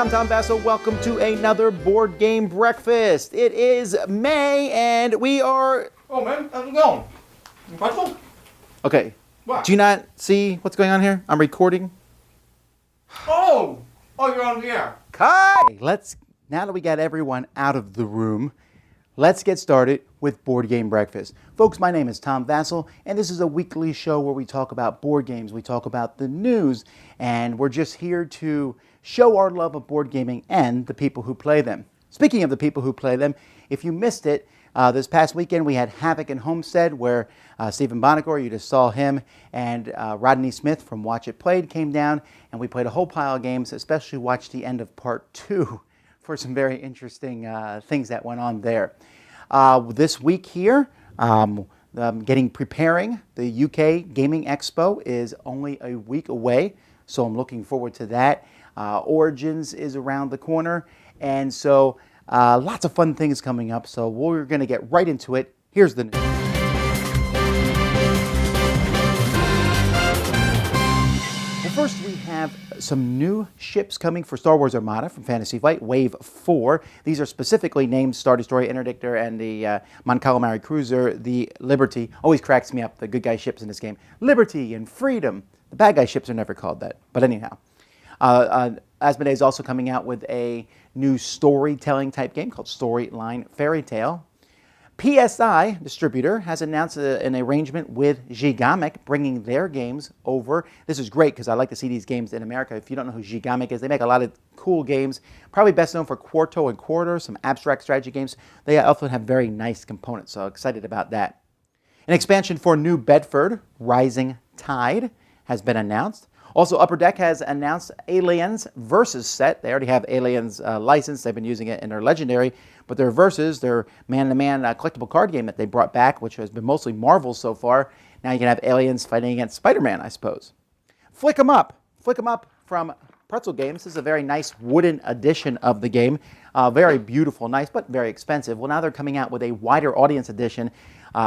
I'm Tom Vasel. Welcome to another board game breakfast. It is May, and we are... Oh, man, how's it going? Pretzel? Okay. What? Do you not see what's going on here? I'm recording. Oh, you're on the air. Kai! Now that we got everyone out of the room, let's get started with Board Game Breakfast. Folks, my name is Tom Vasel, and this is a weekly show where we talk about board games, we talk about the news, and we're just here to show our love of board gaming and the people who play them. Speaking of the people who play them, if you missed it, this past weekend we had Havoc and Homestead, where Stephen Bonagor, you just saw him, and Rodney Smith from Watch It Played came down, and we played a whole pile of games, especially watched the end of part 2 for some very interesting things that went on there. This week here, preparing, the UK Gaming Expo is only a week away, so I'm looking forward to that. Origins is around the corner, and so lots of fun things coming up, so we're going to get right into it. Here's the news. Well, first we have some new ships coming for Star Wars Armada from Fantasy Flight, Wave 4. These are specifically named Star Destroyer Interdictor and the Mon Calamari Cruiser, the Liberty. Always cracks me up, the good guy ships in this game. Liberty and Freedom. The bad guy ships are never called that, but anyhow. Asmodee is also coming out with a new storytelling type game called Storyline Fairy Tale. PSI distributor has announced an arrangement with Gigamic, bringing their games over. This is great because I like to see these games in America. If you don't know who Gigamic is, they make a lot of cool games. Probably best known for Quarto and Quarter, some abstract strategy games. They often have very nice components, so excited about that. An expansion for New Bedford, Rising Tide, has been announced. Also, Upper Deck has announced Aliens Versus set. They already have Aliens licensed. They've been using it in their Legendary, but their Versus, their man-to-man collectible card game that they brought back, which has been mostly Marvel so far. Now you can have aliens fighting against Spider-Man, I suppose. Flick 'em Up from Pretzel Games. This is a very nice wooden edition of the game. Very beautiful, nice, but very expensive. Well, now they're coming out with a wider audience edition,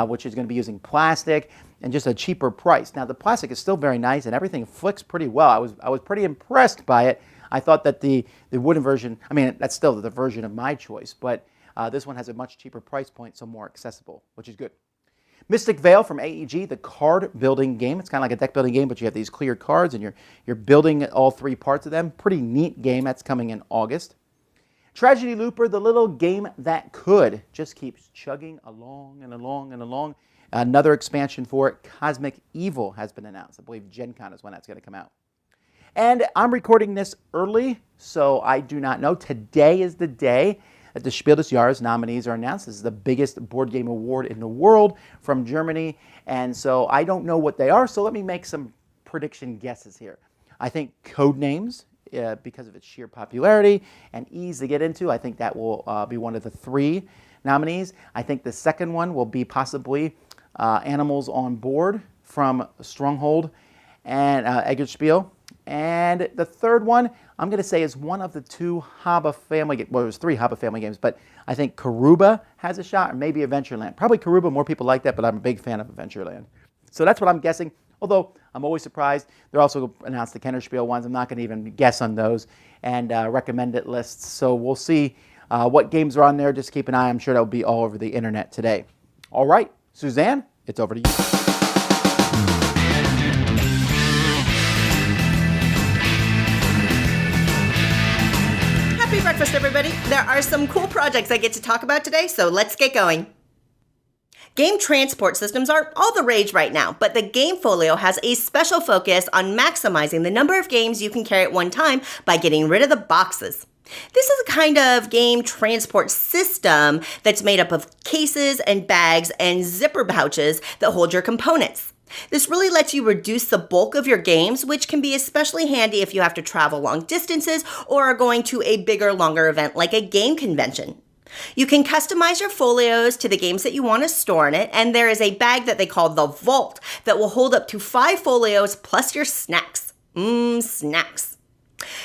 which is going to be using plastic and just a cheaper price. Now, the plastic is still very nice, and everything flicks pretty well. I was pretty impressed by it. I thought that the wooden version, I mean, that's still the version of my choice, but this one has a much cheaper price point, so more accessible, which is good. Mystic Vale from AEG, the card building game. It's kind of like a deck building game, but you have these clear cards, and you're building all three parts of them. Pretty neat game. That's coming in August. Tragedy Looper, the little game that could, just keeps chugging along and along and along. Another expansion for it, Cosmic Evil, has been announced. I believe Gen Con is when that's going to come out. And I'm recording this early, so I do not know. Today is the day that the Spiel des Jahres nominees are announced. This is the biggest board game award in the world from Germany, and so I don't know what they are, so let me make some prediction guesses here. I think Codenames, because of its sheer popularity and ease to get into, I think that will be one of the 3 nominees. I think the second one will be possibly Animals on Board from Stronghold and Eggerspiel. And the third one, I'm going to say, is one of the 2 Habba family games. Well, there's 3 Habba family games, but I think Karuba has a shot, or maybe Adventureland. Probably Karuba, more people like that, but I'm a big fan of Adventureland. So that's what I'm guessing, although I'm always surprised. They're also announced the Kennerspiel ones. I'm not going to even guess on those, and recommended lists. So we'll see what games are on there. Just keep an eye. I'm sure that will be all over the internet today. All right, Suzanne, it's over to you. Happy breakfast, everybody. There are some cool projects I get to talk about today, so let's get going. Game transport systems are all the rage right now, but the Game Folio has a special focus on maximizing the number of games you can carry at one time by getting rid of the boxes. This is a kind of game transport system that's made up of cases and bags and zipper pouches that hold your components. This really lets you reduce the bulk of your games, which can be especially handy if you have to travel long distances or are going to a bigger, longer event like a game convention. You can customize your folios to the games that you want to store in it, and there is a bag that they call the Vault that will hold up to 5 folios plus your snacks. Snacks.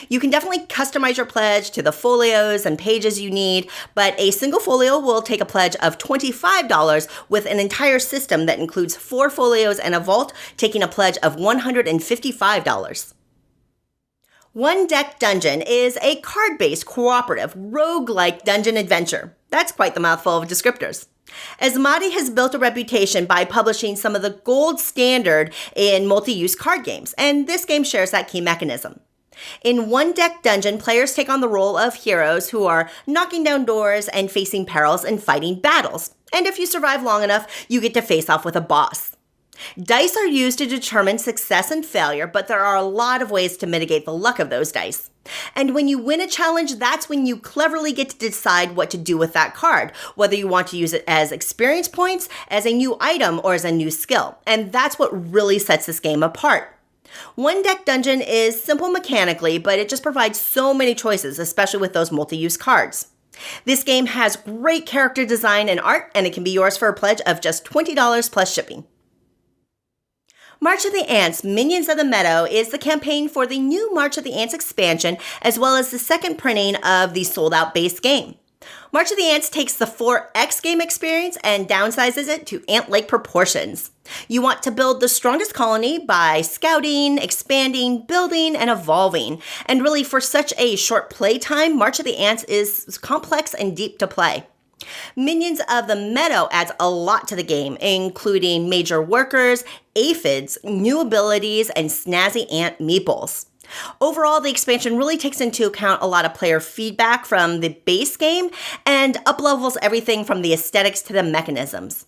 You can definitely customize your pledge to the folios and pages you need, but a single folio will take a pledge of $25 with an entire system that includes 4 folios and a vault, taking a pledge of $155. One Deck Dungeon is a card-based, cooperative, roguelike dungeon adventure. That's quite the mouthful of descriptors. Asmati has built a reputation by publishing some of the gold standard in multi-use card games, and this game shares that key mechanism. In One Deck Dungeon, players take on the role of heroes who are knocking down doors and facing perils and fighting battles. And if you survive long enough, you get to face off with a boss. Dice are used to determine success and failure, but there are a lot of ways to mitigate the luck of those dice. And when you win a challenge, that's when you cleverly get to decide what to do with that card, whether you want to use it as experience points, as a new item, or as a new skill. And that's what really sets this game apart. One Deck Dungeon is simple mechanically, but it just provides so many choices, especially with those multi-use cards. This game has great character design and art, and it can be yours for a pledge of just $20 plus shipping. March of the Ants, Minions of the Meadow is the campaign for the new March of the Ants expansion, as well as the second printing of the sold-out base game. March of the Ants takes the 4X game experience and downsizes it to ant-like proportions. You want to build the strongest colony by scouting, expanding, building, and evolving. And really, for such a short play time, March of the Ants is complex and deep to play. Minions of the Meadow adds a lot to the game, including major workers, aphids, new abilities, and snazzy ant meeples. Overall, the expansion really takes into account a lot of player feedback from the base game and uplevels everything from the aesthetics to the mechanisms.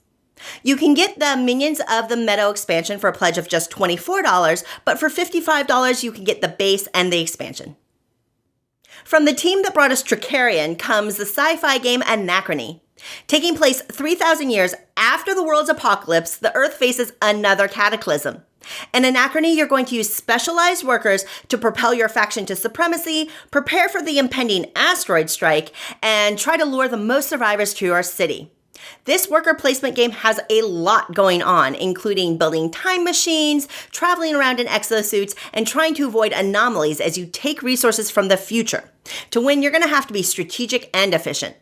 You can get the Minions of the Meadow expansion for a pledge of just $24, but for $55 you can get the base and the expansion. From the team that brought us Tricarion comes the sci-fi game Anachrony. Taking place 3,000 years after the world's apocalypse, the Earth faces another cataclysm. In Anachrony, you're going to use specialized workers to propel your faction to supremacy, prepare for the impending asteroid strike, and try to lure the most survivors to your city. This worker placement game has a lot going on, including building time machines, traveling around in exosuits, and trying to avoid anomalies as you take resources from the future. To win, you're going to have to be strategic and efficient.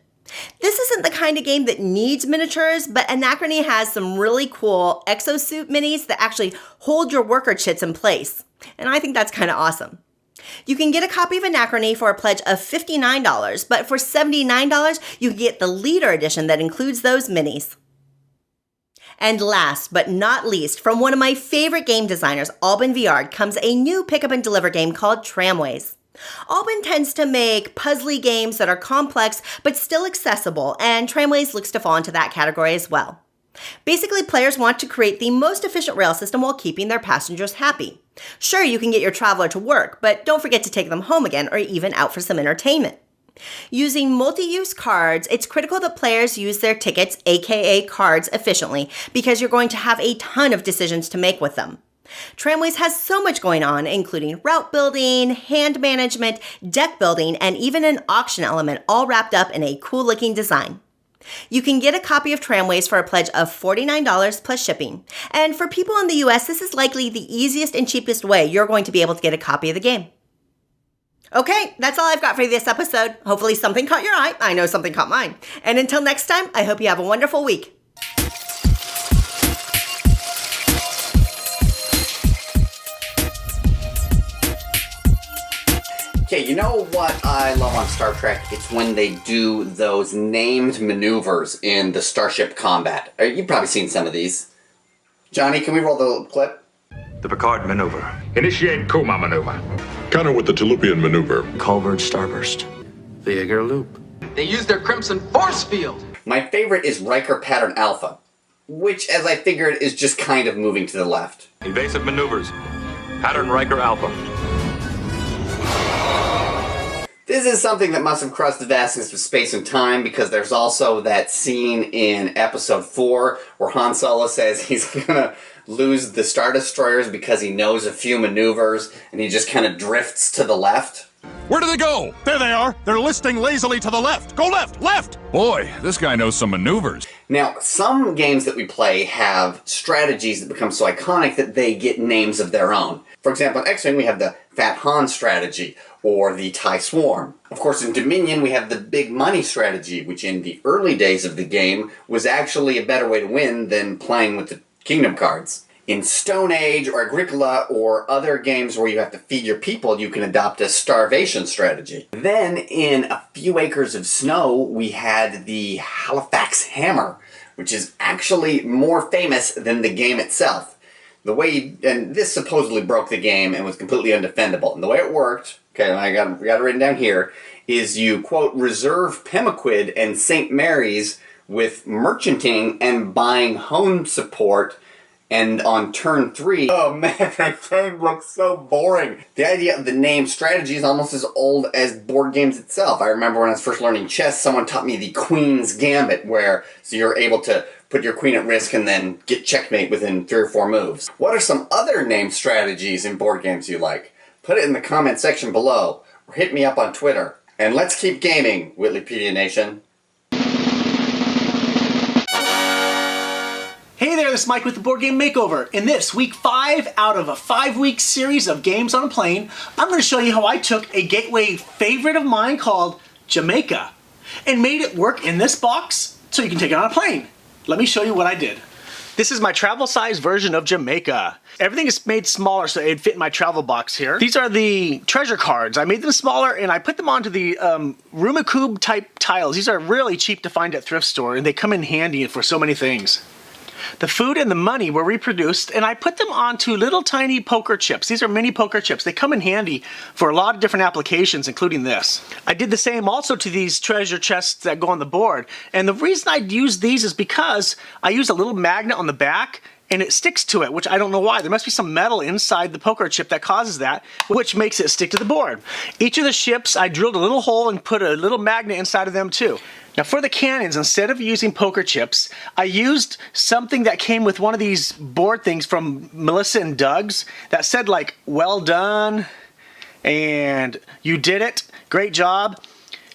This isn't the kind of game that needs miniatures, but Anachrony has some really cool exosuit minis that actually hold your worker chits in place. And I think that's kind of awesome. You can get a copy of Anachrony for a pledge of $59, but for $79, you can get the Leader Edition that includes those minis. And last but not least, from one of my favorite game designers, Alban Viard, comes a new pick-up and deliver game called Tramways. Alban tends to make puzzly games that are complex but still accessible, and Tramways looks to fall into that category as well. Basically, players want to create the most efficient rail system while keeping their passengers happy. Sure, you can get your traveler to work, but don't forget to take them home again or even out for some entertainment. Using multi-use cards, it's critical that players use their tickets, aka cards, efficiently because you're going to have a ton of decisions to make with them. Tramways has so much going on, including route building, hand management, deck building, and even an auction element, all wrapped up in a cool-looking design. You can get a copy of Tramways for a pledge of $49 plus shipping. And for people in the US, this is likely the easiest and cheapest way you're going to be able to get a copy of the game. Okay, that's all I've got for you this episode. Hopefully something caught your eye. I know something caught mine. And until next time, I hope you have a wonderful week. Okay, you know what I love on Star Trek? It's when they do those named maneuvers in the starship combat. You've probably seen some of these. Johnny, can we roll the clip? The Picard maneuver. Initiate Kuma maneuver. Counter with the Talupian maneuver. Colbert starburst. Viager loop. They use their Crimson Force Field. My favorite is Riker Pattern Alpha, which, as I figured, is just kind of moving to the left. Evasive maneuvers. Pattern Riker Alpha. This is something that must have crossed the vastness of space and time, because there's also that scene in Episode 4 where Han Solo says he's gonna lose the Star Destroyers because he knows a few maneuvers, and he just kind of drifts to the left. Where do they go? There they are. They're listing lazily to the left. Go left, left! Boy, this guy knows some maneuvers. Now, some games that we play have strategies that become so iconic that they get names of their own. For example, in X-Wing we have the Fat Han strategy, or the TIE Swarm. Of course, in Dominion we have the Big Money strategy, which in the early days of the game was actually a better way to win than playing with the Kingdom cards. In Stone Age or Agricola or other games where you have to feed your people, you can adopt a starvation strategy. Then in A Few Acres of Snow, we had the Halifax Hammer, which is actually more famous than the game itself. The way, and this supposedly broke the game and was completely undefendable. And the way it worked, okay, I got it written down here, is you, quote, reserve Pemaquid and St. Mary's with merchanting and buying home support. And on turn 3, oh man, that game looks so boring. The idea of the name strategy is almost as old as board games itself. I remember when I was first learning chess, someone taught me the Queen's Gambit, where so you're able to put your queen at risk and then get checkmate within 3 or 4 moves. What are some other name strategies in board games you like? Put it in the comment section below, or hit me up on Twitter. And let's keep gaming, Whitleypedia Nation. Hey there, this is Mike with the Board Game Makeover. In this, week 5 out of a 5-week series of games on a plane, I'm going to show you how I took a gateway favorite of mine called Jamaica and made it work in this box so you can take it on a plane. Let me show you what I did. This is my travel size version of Jamaica. Everything is made smaller so it'd fit in my travel box here. These are the treasure cards. I made them smaller and I put them onto the Rumacube type tiles. These are really cheap to find at thrift store and they come in handy for so many things. The food and the money were reproduced, and I put them onto little tiny poker chips. These are mini poker chips. They come in handy for a lot of different applications, including this. I did the same also to these treasure chests that go on the board. And the reason I use these is because I use a little magnet on the back, and it sticks to it, which I don't know why. There must be some metal inside the poker chip that causes that, which makes it stick to the board. Each of the chips, I drilled a little hole and put a little magnet inside of them too. Now for the cannons, instead of using poker chips, I used something that came with one of these board things from Melissa and Doug's that said like, well done, and you did it, great job.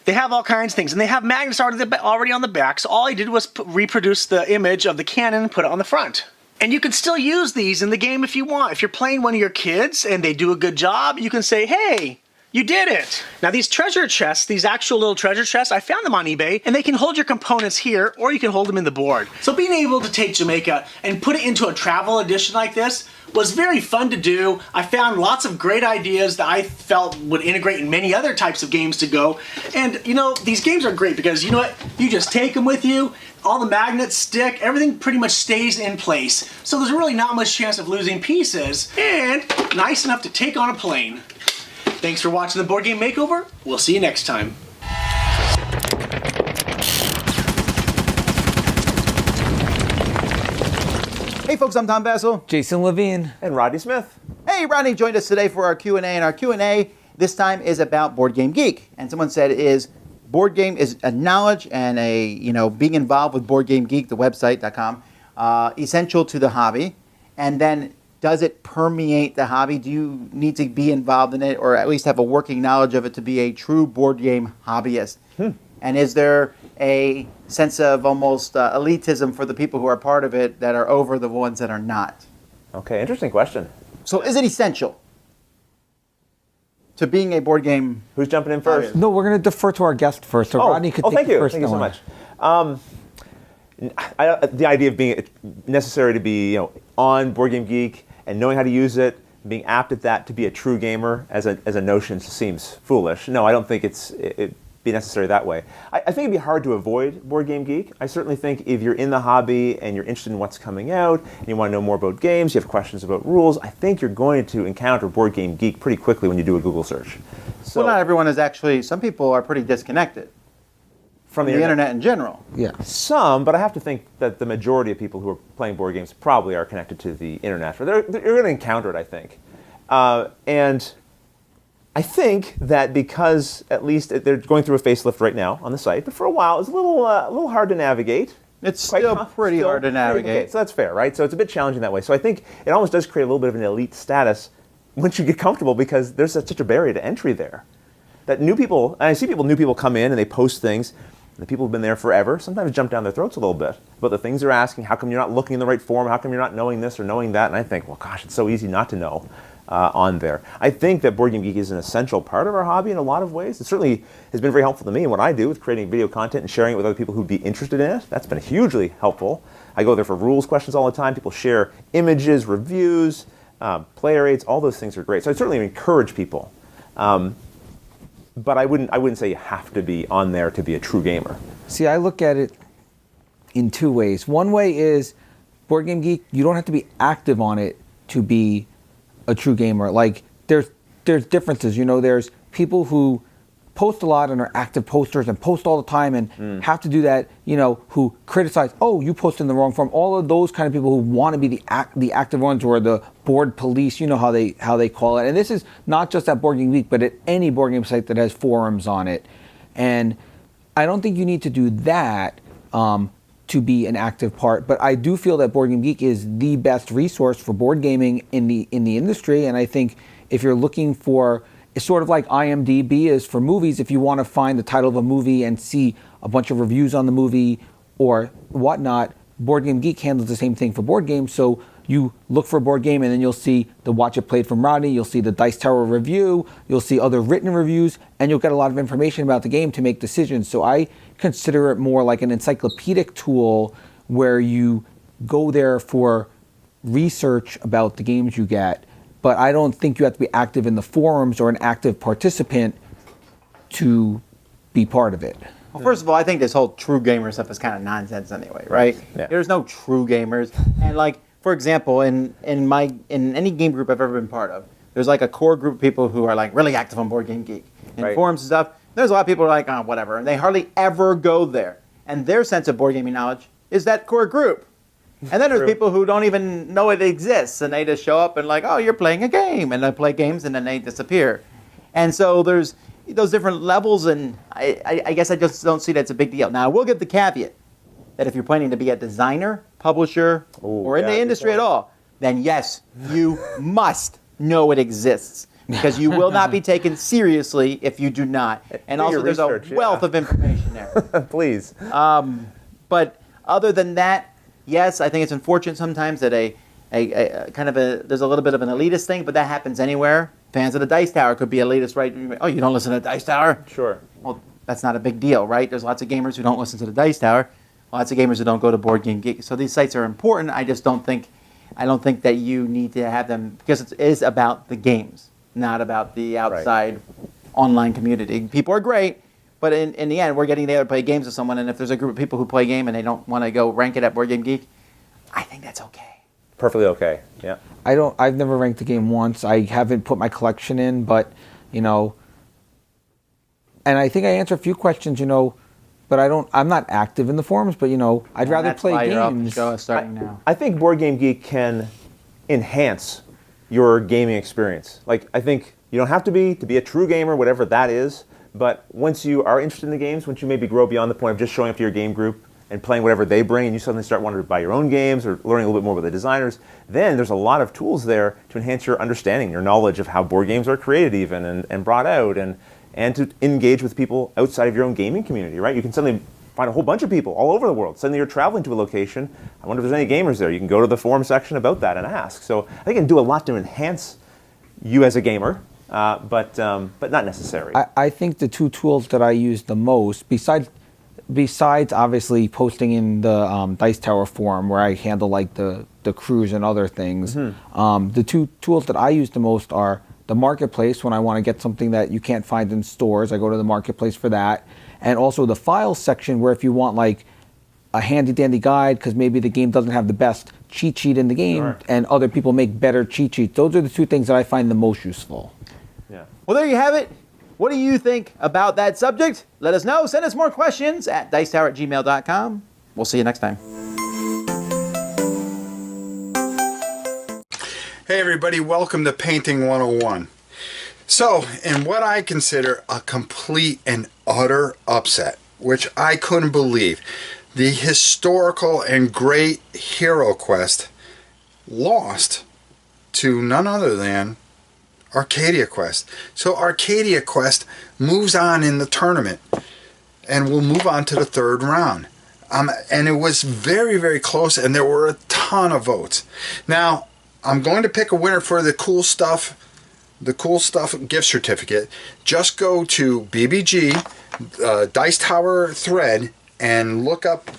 They have all kinds of things, and they have magnets already on the back, so all I did was reproduce the image of the cannon and put it on the front. And you can still use these in the game if you want. If you're playing one of your kids and they do a good job, you can say, hey, you did it. Now these treasure chests, these actual little treasure chests, I found them on eBay, and they can hold your components here, or you can hold them in the board. So being able to take Jamaica and put it into a travel edition like this was very fun to do. I found lots of great ideas that I felt would integrate in many other types of games to go. And you know, these games are great because you know what? You just take them with you, all the magnets stick, everything pretty much stays in place. So there's really not much chance of losing pieces, and nice enough to take on a plane. Thanks for watching the Board Game Makeover. We'll see you next time. Hey folks, I'm Tom Vasel. Jason Levine. And Rodney Smith. Hey, Rodney joined us today for our Q&A, and our Q&A this time is about Board Game Geek. And someone said, is Board Game is a knowledge and a, you know, being involved with Board Game Geek, the website.com, essential to the hobby? And then does it permeate the hobby? Do you need to be involved in it or at least have a working knowledge of it to be a true board game hobbyist? And is there a sense of almost elitism for the people who are part of it that are over the ones that are not? Okay, interesting question. So is it essential to being a board game? Who's jumping in first? No, we're going to defer to our guest first. So Rodney could take thank the you. first Thank you so one. much. The idea of being necessary to be, on Board Game Geek and knowing how to use it, being apt at that to be a true gamer as a notion seems foolish. No, I don't think it'd be necessary that way. I think it'd be hard to avoid Board Game Geek. I certainly think if you're in the hobby and you're interested in what's coming out and you want to know more about games, you have questions about rules, I think you're going to encounter Board Game Geek pretty quickly when you do a Google search. So, well, not everyone is actually, some people are pretty disconnected from the internet in general. Yeah. Some, but I have to think that the majority of people who are playing board games probably are connected to the internet. You're going to encounter it, I think. And I think that because at least they're going through a facelift right now on the site, but for a while it's a little hard to navigate. It's still pretty hard to navigate. Okay, so that's fair, right? So it's a bit challenging that way. So I think it almost does create a little bit of an elite status once you get comfortable because there's such a barrier to entry there. That new people, and I see new people come in and they post things. The people who've been there forever sometimes jump down their throats a little bit about the things they're asking. How come you're not looking in the right form? How come you're not knowing this or knowing that? And I think, well, gosh, it's so easy not to know. on there. I think that Board Game Geek is an essential part of our hobby in a lot of ways. It certainly has been very helpful to me in what I do with creating video content and sharing it with other people who'd be interested in it. That's been hugely helpful. I go there for rules questions all the time. People share images, reviews, player aids. All those things are great. So I certainly encourage people. But I wouldn't say you have to be on there to be a true gamer. See, I look at it in two ways. One way is Board Game Geek, you don't have to be active on it to be a true gamer. Like there's differences. There's people who post a lot and are active posters and post all the time and have to do that, who criticize, oh, you posted in the wrong form. All of those kind of people who want to be the active ones, or the board police, how they call it. And this is not just at Board Game Geek, but at any board game site that has forums on it. And I don't think you need to do that to be an active part, but I do feel that Board Game Geek is the best resource for board gaming in the industry. And I think if you're looking for, it's sort of like IMDb is for movies. If you want to find the title of a movie and see a bunch of reviews on the movie or whatnot, Board Game Geek handles the same thing for board games. So you look for a board game and then you'll see the Watch It Played from Rodney, you'll see the Dice Tower review, you'll see other written reviews, and you'll get a lot of information about the game to make decisions. So I consider it more like an encyclopedic tool where you go there for research about the games you get, but I don't think you have to be active in the forums or an active participant to be part of it. Well, first of all, I think this whole true gamer stuff is kind of nonsense anyway, right? Yeah. There's no true gamers. And like, for example, in any game group I've ever been part of, there's like a core group of people who are like really active on Board Game Geek. In forums and stuff, there's a lot of people who are like, oh, whatever. And they hardly ever go there. And their sense of board gaming knowledge is that core group. And then there's people who don't even know it exists. And they just show up and like, oh, you're playing a game. And they play games and then they disappear. And so there's those different levels. And I guess I just don't see that's a big deal. Now, I will give the caveat that if you're planning to be a designer, publisher, or in the industry at all, then yes, you must know it exists. Because you will not be taken seriously if you do not. And also there's a wealth of information there. Please. But other than that, yes, I think it's unfortunate sometimes that there's a little bit of an elitist thing, but that happens anywhere. Fans of the Dice Tower could be elitist, right? Oh, you don't listen to the Dice Tower? Sure. Well, that's not a big deal, right? There's lots of gamers who don't listen to the Dice Tower. Lots of gamers who don't go to Board Game Geek. So these sites are important. I don't think that you need to have them, because it is about the games, not about the outside online community. People are great, but in the end, we're getting there to play games with someone, and if there's a group of people who play game and they don't want to go rank it at Board Game Geek, I think that's okay. Perfectly okay, yeah. I've never ranked the game once. I haven't put my collection in, but, and I think I answer a few questions, but I'm not active in the forums, but, I'd rather play games. I think Board Game Geek can enhance your gaming experience. Like, I think you don't have to be a true gamer, whatever that is, but once you are interested in the games, once you maybe grow beyond the point of just showing up to your game group and playing whatever they bring, and you suddenly start wanting to buy your own games or learning a little bit more about the designers, then there's a lot of tools there to enhance your understanding, your knowledge of how board games are created even and brought out, and to engage with people outside of your own gaming community, right? You can suddenly find a whole bunch of people all over the world. Suddenly you're traveling to a location. I wonder if there's any gamers there. You can go to the forum section about that and ask. So I think it can do a lot to enhance you as a gamer, but not necessary. I think the two tools that I use the most, besides obviously posting in the Dice Tower forum where I handle like the crews and other things, the two tools that I use the most are the marketplace. When I want to get something that you can't find in stores, I go to the marketplace for that. And also the files section, where if you want like a handy dandy guide, because maybe the game doesn't have the best cheat sheet in the game, and other people make better cheat sheets. Those are the two things that I find the most useful. Yeah. Well, there you have it. What do you think about that subject? Let us know. Send us more questions at dicetower@gmail.com. We'll see you next time. Hey everybody, welcome to Painting 101. So, in what I consider a complete and utter upset, which I couldn't believe, the historical and great Hero Quest lost to none other than Arcadia Quest. So Arcadia Quest moves on in the tournament and will move on to the third round. And it was very, very close, and there were a ton of votes. Now, I'm going to pick a winner for the cool stuff gift certificate. Just go to BBG Dice Tower thread and look up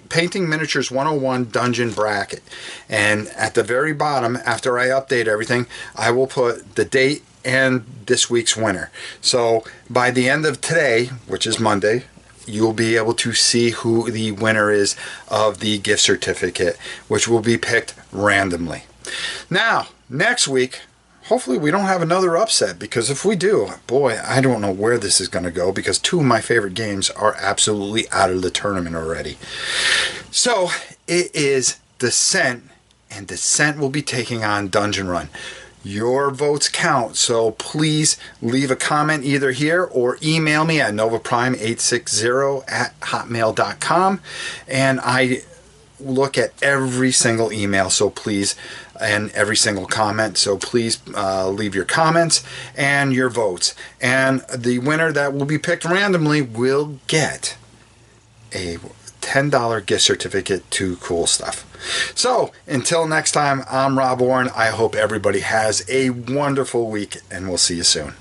Painting Miniatures 101 Dungeon Bracket. And at the very bottom, after I update everything, I will put the date and this week's winner. So by the end of today, which is Monday, you'll be able to see who the winner is of the gift certificate, which will be picked randomly. Now, next week, hopefully we don't have another upset, because if we do, boy, I don't know where this is going to go, because two of my favorite games are absolutely out of the tournament already. So it is Descent, and Descent will be taking on Dungeon Run. Your votes count, so please leave a comment either here or email me at novaprime860@hotmail.com, and I look at every single email, so please, and every single comment, so please leave your comments and your votes, and the winner that will be picked randomly will get a $10 gift certificate to Cool Stuff. So until next time, I'm Rob Warren. I hope everybody has a wonderful week, and we'll see you soon.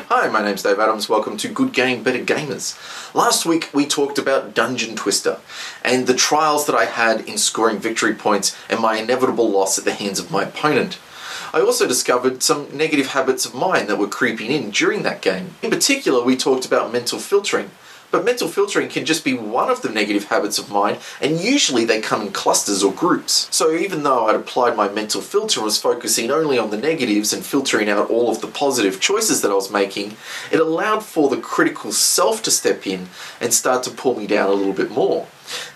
Hi, my name's Dave Adams. Welcome to Good Game, Better Gamers. Last week we talked about Dungeon Twister and the trials that I had in scoring victory points and my inevitable loss at the hands of my opponent. I also discovered some negative habits of mine that were creeping in during that game. In particular, we talked about mental filtering, but mental filtering can just be one of the negative habits of mine, and usually they come in clusters or groups. So even though I'd applied my mental filter and was focusing only on the negatives and filtering out all of the positive choices that I was making, it allowed for the critical self to step in and start to pull me down a little bit more.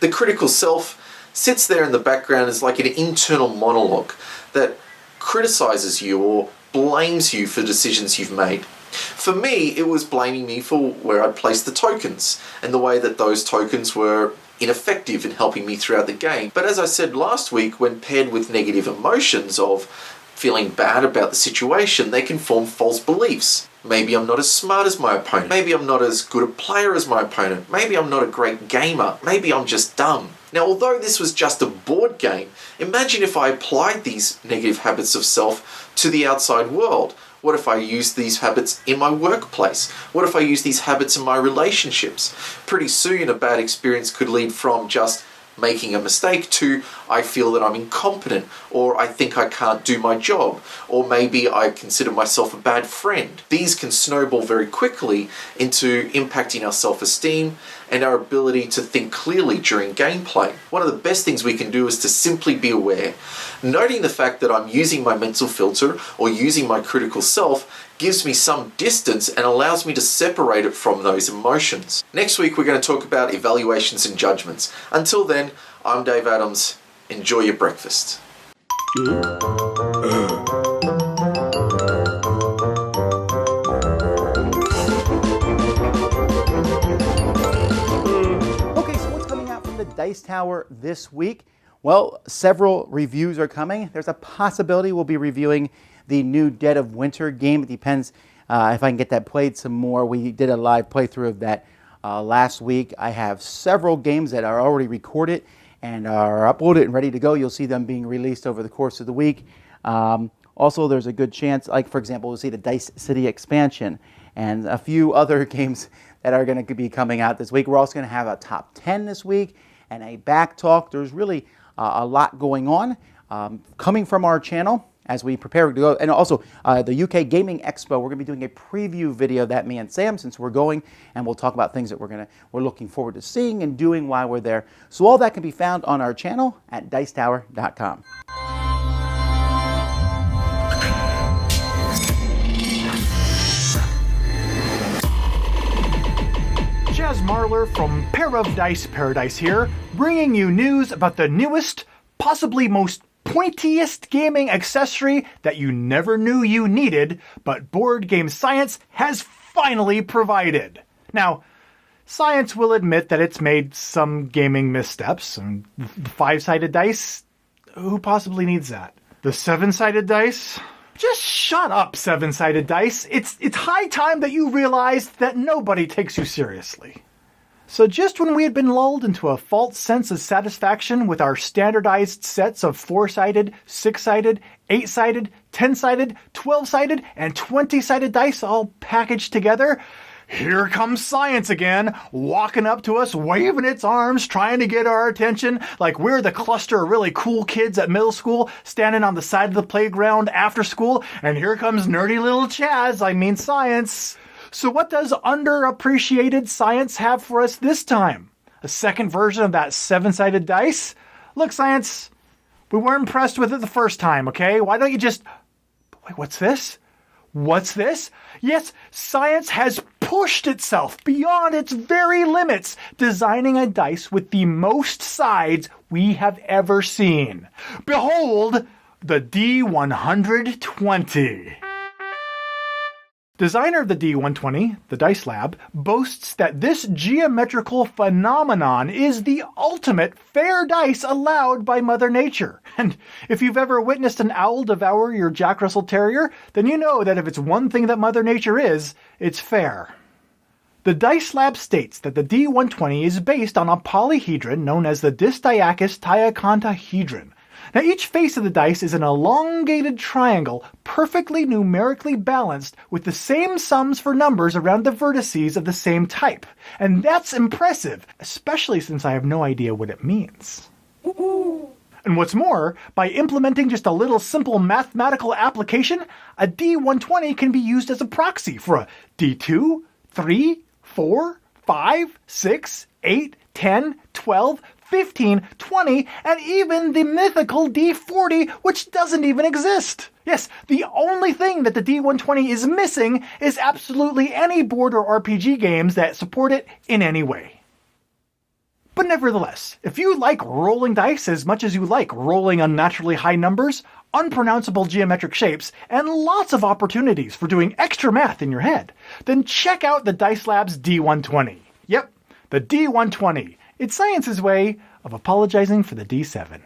The critical self sits there in the background as like an internal monologue that criticizes you or blames you for decisions you've made. For me, it was blaming me for where I'd placed the tokens and the way that those tokens were ineffective in helping me throughout the game. But as I said last week, when paired with negative emotions of feeling bad about the situation, they can form false beliefs. Maybe I'm not as smart as my opponent. Maybe I'm not as good a player as my opponent. Maybe I'm not a great gamer. Maybe I'm just dumb. Now, although this was just a board game, imagine if I applied these negative habits of self to the outside world. What if I used these habits in my workplace? What if I used these habits in my relationships? Pretty soon, a bad experience could lead from just making a mistake to I feel that I'm incompetent, or I think I can't do my job, or maybe I consider myself a bad friend. These can snowball very quickly into impacting our self-esteem and our ability to think clearly during gameplay. One of the best things we can do is to simply be aware. Noting the fact that I'm using my mental filter or using my critical self gives me some distance and allows me to separate it from those emotions. Next week we're going to talk about evaluations and judgments. Until then, I'm Dave Adams. Enjoy your breakfast. Dice Tower this week? Well, several reviews are coming. There's a possibility we'll be reviewing the new Dead of Winter game. It depends if I can get that played some more. We did a live playthrough of that last week. I have several games that are already recorded and are uploaded and ready to go. You'll see them being released over the course of the week. Also, there's a good chance, like for example, we'll see the Dice City expansion and a few other games that are going to be coming out this week. We're also going to have a top 10 this week and a back talk. There's really a lot going on coming from our channel as we prepare to go. And also the UK Gaming Expo, we're going to be doing a preview video of that, me and Sam, since we're going, and we'll talk about things that we're looking forward to seeing and doing while we're there. So all that can be found on our channel at dicetower.com. Chaz Marler from Pair of Dice Paradise here, bringing you news about the newest, possibly most pointiest gaming accessory that you never knew you needed, but board game science has finally provided. Now, science will admit that it's made some gaming missteps. The 5-sided dice? Who possibly needs that? The 7-sided dice? Just shut up, 7-sided dice. It's high time that you realized that nobody takes you seriously. So just when we had been lulled into a false sense of satisfaction with our standardized sets of 4-sided, 6-sided, 8-sided, 10-sided, 12-sided, and 20-sided dice all packaged together, here comes science again, walking up to us, waving its arms, trying to get our attention, like we're the cluster of really cool kids at middle school, standing on the side of the playground after school, and here comes nerdy little Chaz, science. So what does underappreciated science have for us this time? A second version of that 7-sided dice? Look, science, we weren't impressed with it the first time, okay? Why don't you just... Wait, what's this? What's this? Yes, science has pushed itself beyond its very limits, designing a dice with the most sides we have ever seen. Behold, the D120. Designer of the D120, the Dice Lab, boasts that this geometrical phenomenon is the ultimate fair dice allowed by Mother Nature. And if you've ever witnessed an owl devour your Jack Russell Terrier, then you know that if it's one thing that Mother Nature is, it's fair. The Dice Lab states that the D120 is based on a polyhedron known as the Distiachus tiacantahedron. Now, each face of the dice is an elongated triangle, perfectly numerically balanced, with the same sums for numbers around the vertices of the same type. And that's impressive, especially since I have no idea what it means. And what's more, by implementing just a little simple mathematical application, a D120 can be used as a proxy for a D2, 3, 4, 5, 6, 8, 10, 12, 15, 20, and even the mythical D40, which doesn't even exist. Yes, the only thing that the D120 is missing is absolutely any board or RPG games that support it in any way. But nevertheless, if you like rolling dice as much as you like rolling unnaturally high numbers, unpronounceable geometric shapes, and lots of opportunities for doing extra math in your head, then check out the Dice Lab's D120. Yep, the D120. It's science's way of apologizing for the D7.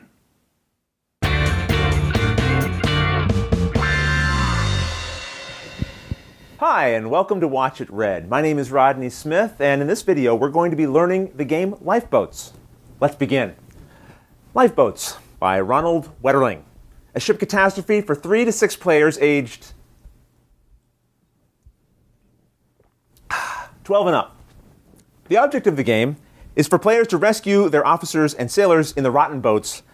Hi, and welcome to Watch It Read. My name is Rodney Smith, and in this video we're going to be learning the game Lifeboats. Let's begin. Lifeboats by Ronald Wetterling. A ship catastrophe for 3 to 6 players aged 12 and up. The object of the game is for players to rescue their officers and sailors in the rotten boats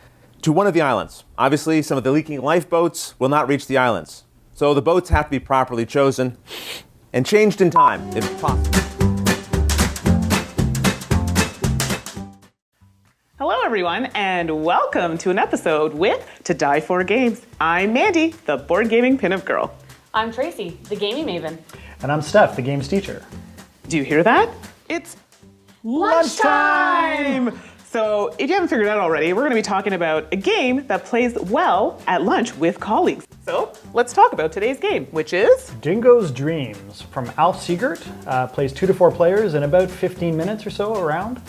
to one of the islands. Obviously, some of the leaking lifeboats will not reach the islands. So the boats have to be properly chosen and changed in time, if possible. Hello, everyone, and welcome to an episode with To Die For Games. I'm Mandy, the board gaming pinup girl. I'm Tracy, the gaming maven. And I'm Steph, the games teacher. Do you hear that? It's lunchtime! So if you haven't figured it out already, we're going to be talking about a game that plays well at lunch with colleagues. So let's talk about today's game, which is Dingo's Dreams from Alf Siegert. Plays 2 to 4 players in about 15 minutes or so around.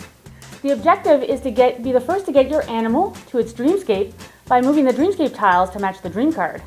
The objective is to be the first to get your animal to its dreamscape by moving the dreamscape tiles to match the dream card.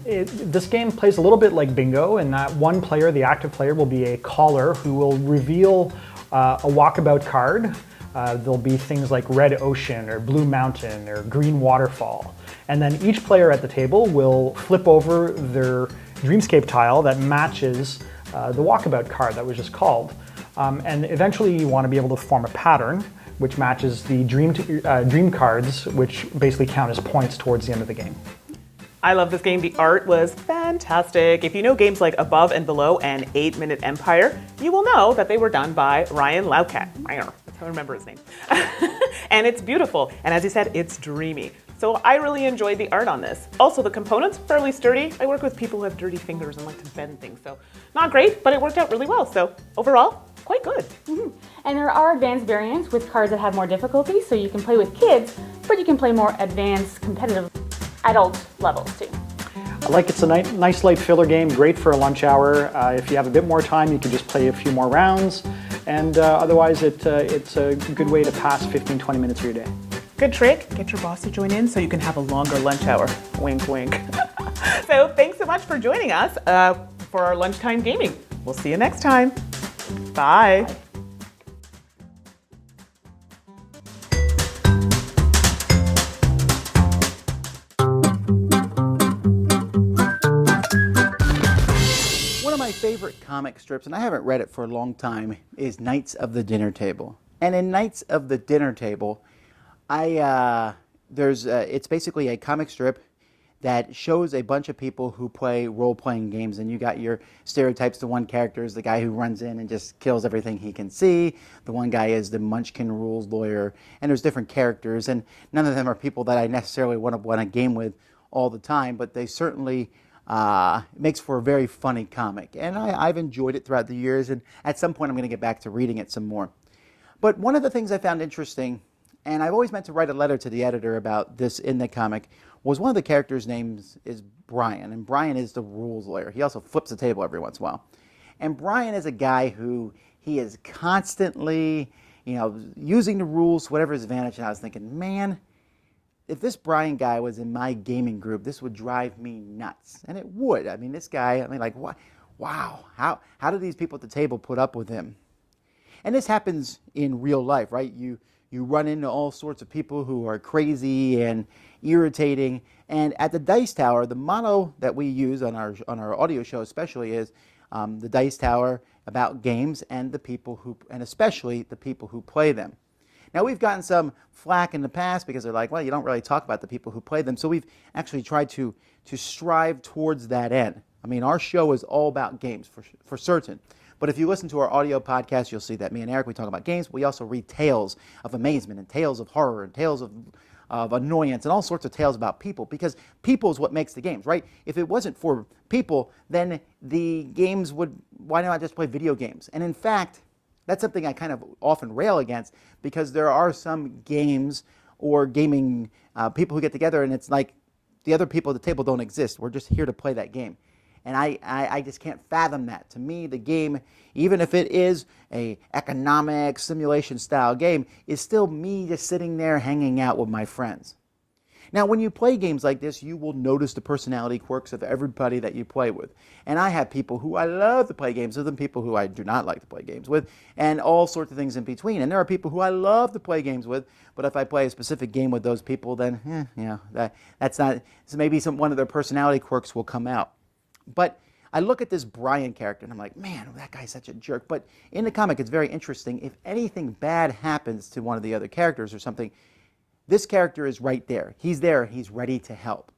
This game plays a little bit like bingo in that one player, the active player, will be a caller who will reveal a walkabout card. There'll be things like red ocean or blue mountain or green waterfall. And then each player at the table will flip over their dreamscape tile that matches the walkabout card that was just called. And eventually you want to be able to form a pattern which matches the dream cards, which basically count as points towards the end of the game. I love this game. The art was fantastic. If you know games like Above and Below and 8-Minute Empire, you will know that they were done by Ryan Laukat. That's how I remember his name. And it's beautiful. And as you said, it's dreamy. So I really enjoyed the art on this. Also, the components, fairly sturdy. I work with people who have dirty fingers and like to bend things. So not great, but it worked out really well. So overall, quite good. Mm-hmm. And there are advanced variants with cards that have more difficulty, so you can play with kids, but you can play more advanced, competitive adult levels too. It's a nice light filler game, great for a lunch hour. If you have a bit more time, you can just play a few more rounds. And otherwise, it's a good way to pass 15-20 minutes of your day. Good trick. Get your boss to join in so you can have a longer lunch hour. Wink, wink. So thanks so much for joining us for our lunchtime gaming. We'll see you next time. Bye. Bye. favorite comic strips, and I haven't read it for a long time, is Knights of the Dinner Table. And in Knights of the Dinner Table, it's basically a comic strip that shows a bunch of people who play role-playing games, and you got your stereotypes. The one character is the guy who runs in and just kills everything he can see. The one guy is the Munchkin rules lawyer, and there's different characters, and none of them are people that I necessarily want to run a game with all the time, but they certainly makes for a very funny comic, and I've enjoyed it throughout the years, and at some point I'm going to get back to reading it some more. But one of the things I found interesting, and I've always meant to write a letter to the editor about this in the comic, was one of the characters' names is Brian, and Brian is the rules lawyer. He also flips the table every once in a while. And Brian is a guy who he is constantly, using the rules to whatever his advantage. And I was thinking, man, if this Brian guy was in my gaming group, this would drive me nuts. And it would. I mean, this guy, what? Wow, how do these people at the table put up with him? And this happens in real life, right? You run into all sorts of people who are crazy and irritating. And at the Dice Tower, the motto that we use on our audio show especially is the Dice Tower about games and especially the people who play them. Now, we've gotten some flack in the past because they're like, well, you don't really talk about the people who play them. So we've actually tried to strive towards that end. I mean, our show is all about games for certain. But if you listen to our audio podcast, you'll see that me and Eric, we talk about games. We also read tales of amazement and tales of horror and tales of annoyance and all sorts of tales about people, because people is what makes the games, right? If it wasn't for people, then the games why not just play video games? And in fact, that's something I kind of often rail against, because there are some games or gaming people who get together and it's like the other people at the table don't exist. We're just here to play that game. And I just can't fathom that. To me, the game, even if it is a economic simulation style game, is still me just sitting there hanging out with my friends. Now, when you play games like this, you will notice the personality quirks of everybody that you play with. And I have people who I love to play games with and people who I do not like to play games with, and all sorts of things in between. And there are people who I love to play games with, but if I play a specific game with those people, then, that's not, so maybe one of their personality quirks will come out. But I look at this Brian character and I'm like, man, that guy's such a jerk. But in the comic, it's very interesting. If anything bad happens to one of the other characters or something, this character is right there. He's there. He's ready to help.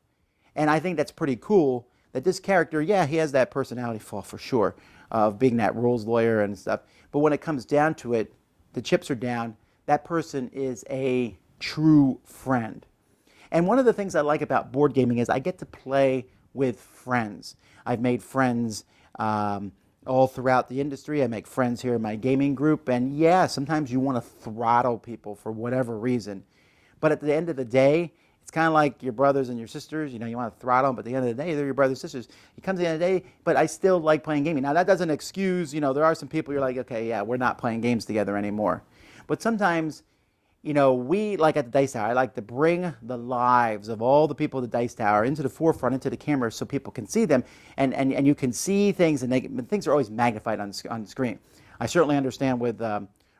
And I think that's pretty cool that this character, yeah, he has that personality flaw for sure of being that rules lawyer and stuff. But when it comes down to it, the chips are down. That person is a true friend. And one of the things I like about board gaming is I get to play with friends. I've made friends all throughout the industry. I make friends here in my gaming group. And yeah, sometimes you want to throttle people for whatever reason. But at the end of the day, it's kind of like your brothers and your sisters. You want to throttle them, but at the end of the day, they're your brothers and sisters. It comes to the end of the day, but I still like playing gaming. Now, that doesn't excuse, there are some people you're like, okay, yeah, we're not playing games together anymore. But sometimes, we, like at the Dice Tower, I like to bring the lives of all the people at the Dice Tower into the forefront, into the camera, so people can see them, and you can see things, and things are always magnified on the screen. I certainly understand with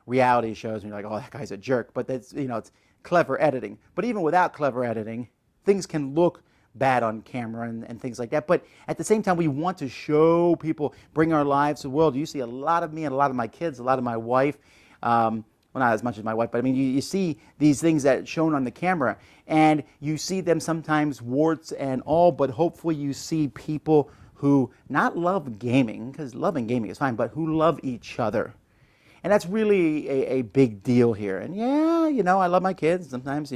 reality shows, and you're like, oh, that guy's a jerk, but that's, it's clever editing. But even without clever editing, things can look bad on camera and things like that. But at the same time, we want to show people, bring our lives to the world. You see a lot of me and a lot of my kids, a lot of my wife, well, not as much as my wife, but I mean, you see these things that are shown on the camera, and you see them sometimes warts and all, but hopefully you see people who not love gaming, because loving gaming is fine, but who love each other. And that's really a big deal here. And yeah, I love my kids. Sometimes,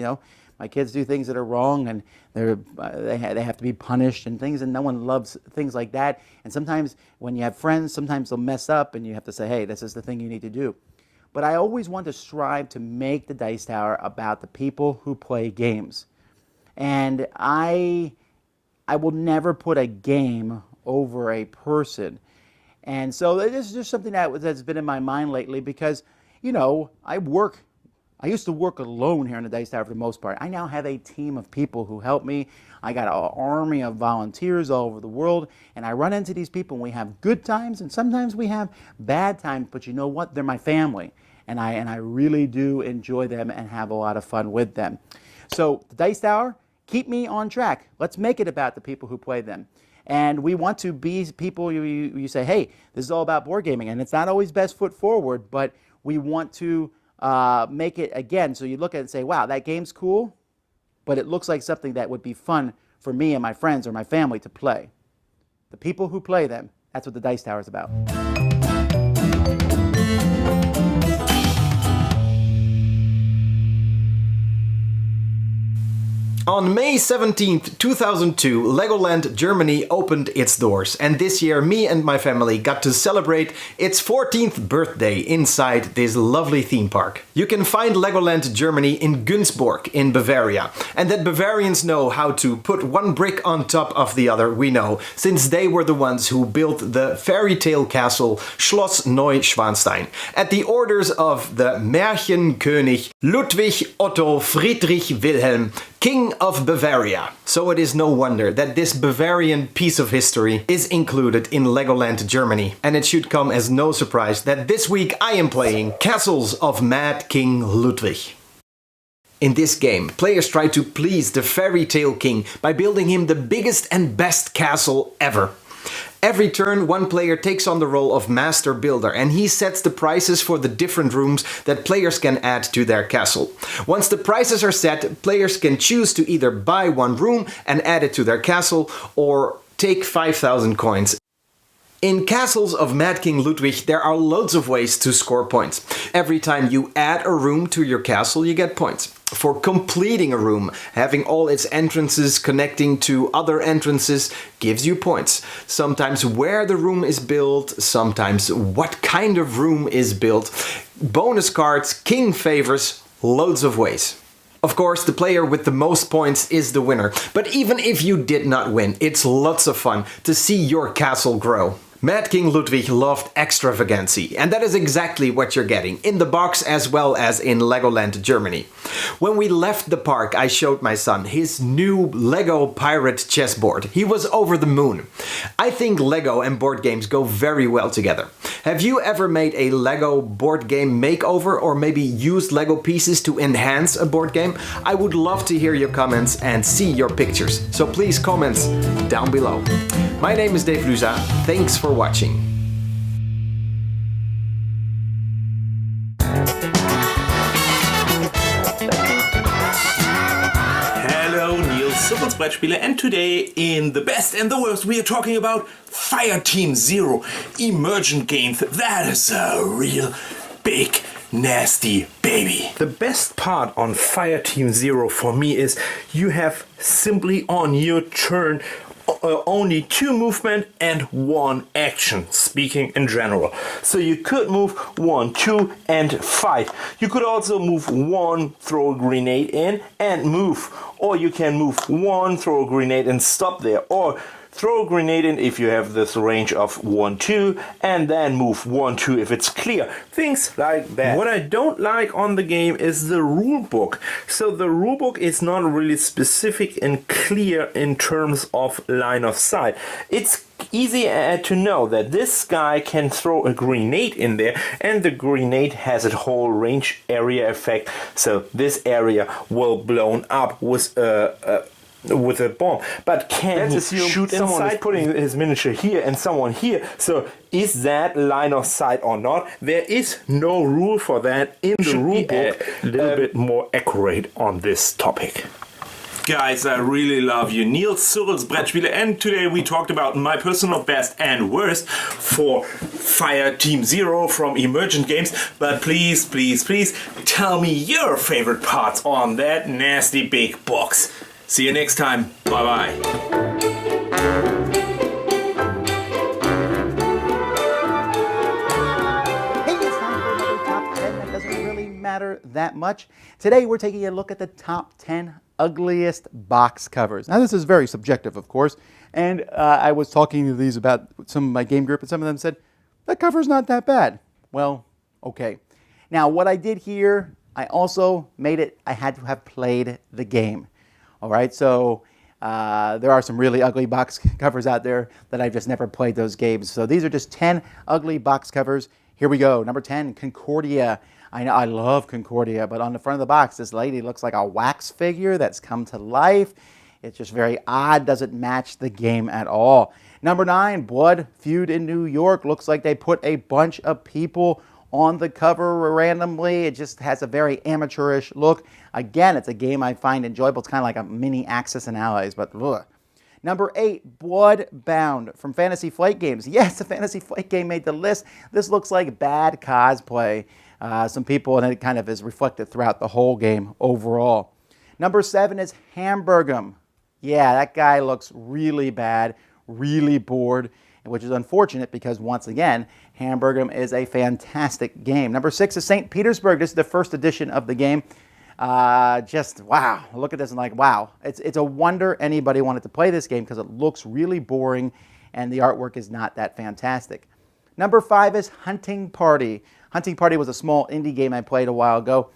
my kids do things that are wrong, and they have to be punished and things, and no one loves things like that. And sometimes when you have friends, sometimes they'll mess up, and you have to say, hey, this is the thing you need to do. But I always want to strive to make the Dice Tower about the people who play games. And I will never put a game over a person. And so this is just something that's been in my mind lately because, I used to work alone here in the Dice Tower for the most part. I now have a team of people who help me. I got an army of volunteers all over the world, and I run into these people, and we have good times, and sometimes we have bad times, but you know what? They're my family, and I really do enjoy them and have a lot of fun with them. So the Dice Tower, keep me on track. Let's make it about the people who play them. And we want to be people you say, hey, this is all about board gaming. And it's not always best foot forward, but we want to make it, again, so you look at it and say, wow, that game's cool, but it looks like something that would be fun for me and my friends or my family to play. The people who play them, that's what the Dice Tower is about. On May 17th, 2002, Legoland Germany opened its doors, and this year me and my family got to celebrate its 14th birthday inside this lovely theme park. You can find Legoland Germany in Günzburg in Bavaria, and that Bavarians know how to put one brick on top of the other, we know, since they were the ones who built the fairy tale castle Schloss Neuschwanstein at the orders of the Märchenkönig Ludwig Otto Friedrich Wilhelm, King of Bavaria. So it is no wonder that this Bavarian piece of history is included in Legoland Germany. And it should come as no surprise that this week I am playing Castles of Mad King Ludwig. In this game, players try to please the fairy tale king by building him the biggest and best castle ever. Every turn, one player takes on the role of master builder, and he sets the prices for the different rooms that players can add to their castle. Once the prices are set, players can choose to either buy one room and add it to their castle, or take 5,000 coins. In Castles of Mad King Ludwig, there are loads of ways to score points. Every time you add a room to your castle, you get points. For completing a room, having all its entrances connecting to other entrances gives you points. Sometimes where the room is built, sometimes what kind of room is built. Bonus cards, king favors, loads of ways. Of course, the player with the most points is the winner. But even if you did not win, it's lots of fun to see your castle grow. Mad King Ludwig loved extravagancy, and that is exactly what you're getting, in the box as well as in Legoland Germany. When we left the park, I showed my son his new Lego pirate chessboard. He was over the moon. I think Lego and board games go very well together. Have you ever made a Lego board game makeover, or maybe used Lego pieces to enhance a board game? I would love to hear your comments and see your pictures, so please comment down below. My name is Dave Luza. Thanks for watching. Hello, Niels Brettspiele, and today in The Best and the Worst we are talking about Fire Team Zero, emergent games. That is a real big nasty baby. The best part on Fire Team Zero for me is you have simply on your turn only 2 movement and 1 action, speaking in general. So you could move 1, 2 and fight. You could also move 1, throw a grenade in and move. Or you can move 1, throw a grenade and stop there. Or throw a grenade in if you have this range of 1, 2 and then move 1, 2 if it's clear. Things like that. What I don't like on the game is the rule book. So the rule book is not really specific and clear in terms of line of sight. It's easy to know that this guy can throw a grenade in there and the grenade has a whole range area effect. So this area will blown up with a bomb, but can he shoot someone inside? Is putting his miniature here and someone here, so is that line of sight or not? There is no rule for that in the rule book. A little bit more accurate on this topic. Guys, I really love you. Niels Surrels Brettspiele, and today we talked about my personal best and worst for Fire Team Zero from Emergent Games. But please, please, please tell me your favorite parts on that nasty big box. See you next time. Bye-bye. Matter that much. Today we're taking a look at the top 10 ugliest box covers. Now this is very subjective, of course, and I was talking to these about some of my game group, and some of them said, that cover's not that bad. Well, okay. Now what I did here, I also made it, I had to have played the game. All right, so there are some really ugly box covers out there that I've just never played those games. So these are just 10 ugly box covers. Here we go. Number 10, Concordia. I know I love Concordia, but on the front of the box, this lady looks like a wax figure that's come to life. It's just very odd, doesn't match the game at all. Number 9, Blood Feud in New York. Looks like they put a bunch of people on the cover randomly. It just has a very amateurish look. Again, it's a game I find enjoyable. It's kind of like a mini Axis and Allies, but ugh. Number 8, Bloodbound from Fantasy Flight Games. Yes, the Fantasy Flight game made the list. This looks like bad cosplay. Some people, and it kind of is reflected throughout the whole game overall. Number 7 is Hamburgum. Yeah, that guy looks really bad, really bored, which is unfortunate because, once again, Hamburgum is a fantastic game. Number 6 is St. Petersburg. This is the first edition of the game. Just wow, look at this and like, wow. It's a wonder anybody wanted to play this game because it looks really boring and the artwork is not that fantastic. Number 5 is Hunting Party. Hunting Party was a small indie game I played a while ago,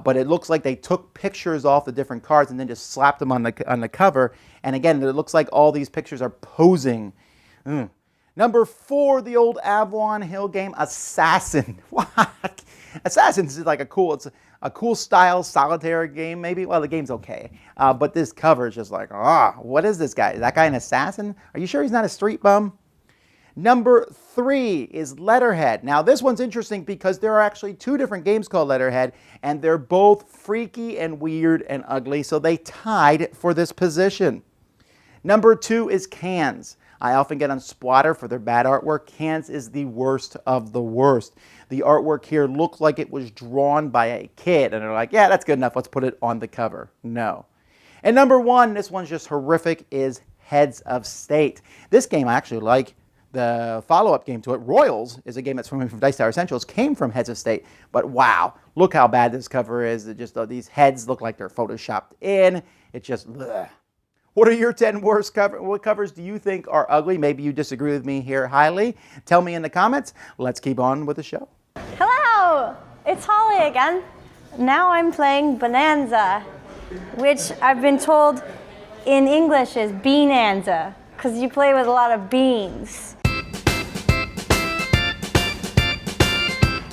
but it looks like they took pictures off the different cards and then just slapped them on the cover. And again, it looks like all these pictures are posing. Number 4, the old Avalon Hill game, Assassin. What? Assassin's is like it's a cool style solitaire game, maybe. Well, the game's okay, but this cover is just like, what is this guy? Is that guy an assassin? Are you sure he's not a street bum? Number 3 is Letterhead. Now, this one's interesting because there are actually 2 different games called Letterhead, and they're both freaky and weird and ugly, so they tied for this position. Number 2 is Cans. I often get on Splatter for their bad artwork. Cans is the worst of the worst. The artwork here looks like it was drawn by a kid, and they're like, yeah, that's good enough. Let's put it on the cover. No. And number 1, this one's just horrific, is Heads of State. This game I actually like. The follow-up game to it, Royals, is a game that's from Dice Tower Essentials, came from Heads of State. But wow, look how bad this cover is. It just these heads look like they're photoshopped in. It's just, bleh. What are your 10 worst covers? What covers do you think are ugly? Maybe you disagree with me here highly. Tell me in the comments. Let's keep on with the show. Hello, it's Holly again. Now I'm playing Bonanza, which I've been told in English is Beananza, because you play with a lot of beans.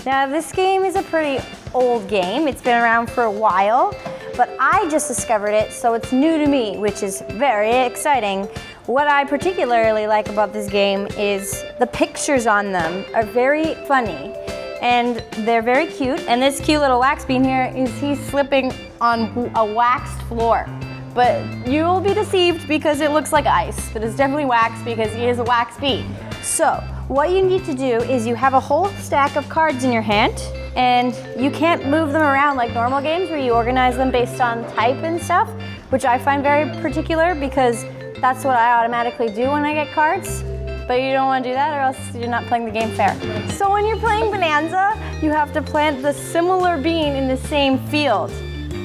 Now this game is a pretty old game. It's been around for a while, but I just discovered it, so it's new to me, which is very exciting. What I particularly like about this game is the pictures on them are very funny, and they're very cute. And this cute little wax bean here he's slipping on a waxed floor. But you will be deceived because it looks like ice, but it's definitely wax because he is a wax bean. So what you need to do is you have a whole stack of cards in your hand, and you can't move them around like normal games where you organize them based on type and stuff, which I find very particular because that's what I automatically do when I get cards. But you don't want to do that or else you're not playing the game fair. So when you're playing Bonanza, you have to plant the similar bean in the same field,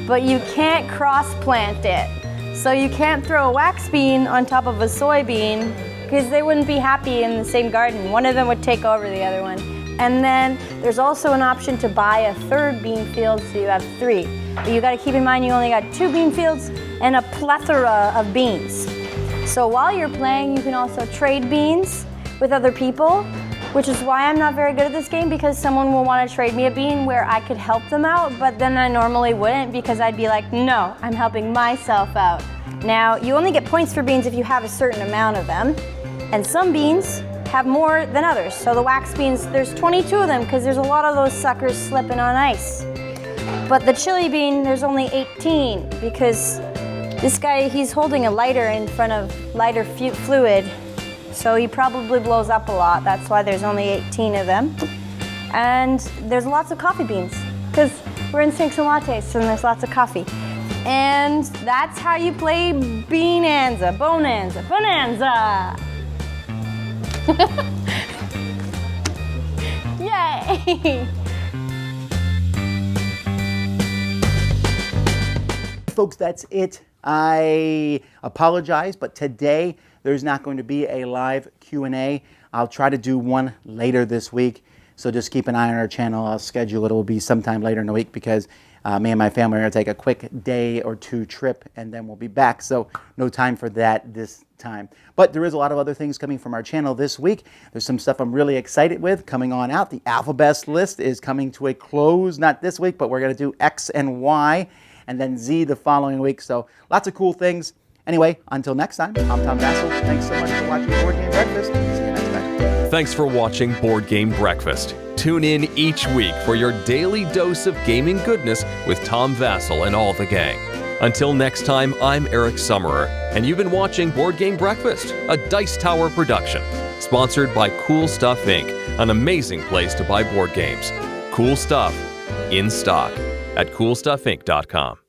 but you can't cross-plant it. So you can't throw a wax bean on top of a soybean because they wouldn't be happy in the same garden. One of them would take over the other one. And then there's also an option to buy a 3rd bean field, so you have 3. But you gotta keep in mind you only got 2 bean fields and a plethora of beans. So while you're playing, you can also trade beans with other people, which is why I'm not very good at this game, because someone will want to trade me a bean where I could help them out, but then I normally wouldn't because I'd be like, no, I'm helping myself out. Now, you only get points for beans if you have a certain amount of them, and some beans have more than others. So the wax beans, there's 22 of them because there's a lot of those suckers slipping on ice. But the chili bean, there's only 18 because this guy, he's holding a lighter in front of lighter fluid. So he probably blows up a lot. That's why there's only 18 of them. And there's lots of coffee beans because we're in Sinks and Lattes and there's lots of coffee. And that's how you play Bonanza. Yay! Folks, that's it. I apologize, but today there's not going to be a live Q&A. I'll try to do one later this week, so just keep an eye on our channel. I'll schedule it. It will be sometime later in the week because me and my family are going to take a quick day or 2 trip, and then we'll be back, so no time for that this time. But there is a lot of other things coming from our channel this week. There's some stuff I'm really excited with coming on out. The Alphabet list is coming to a close, not this week, but we're going to do X and Y, and then Z the following week. So lots of cool things. Anyway, until next time, I'm Tom Vasel. Thanks so much for watching Board Game Breakfast. See you next time. Thanks for watching Board Game Breakfast. Tune in each week for your daily dose of gaming goodness with Tom Vasel and all the gang. Until next time, I'm Eric Summerer, and you've been watching Board Game Breakfast, a Dice Tower production, sponsored by Cool Stuff Inc., an amazing place to buy board games. Cool stuff in stock at CoolStuffInc.com.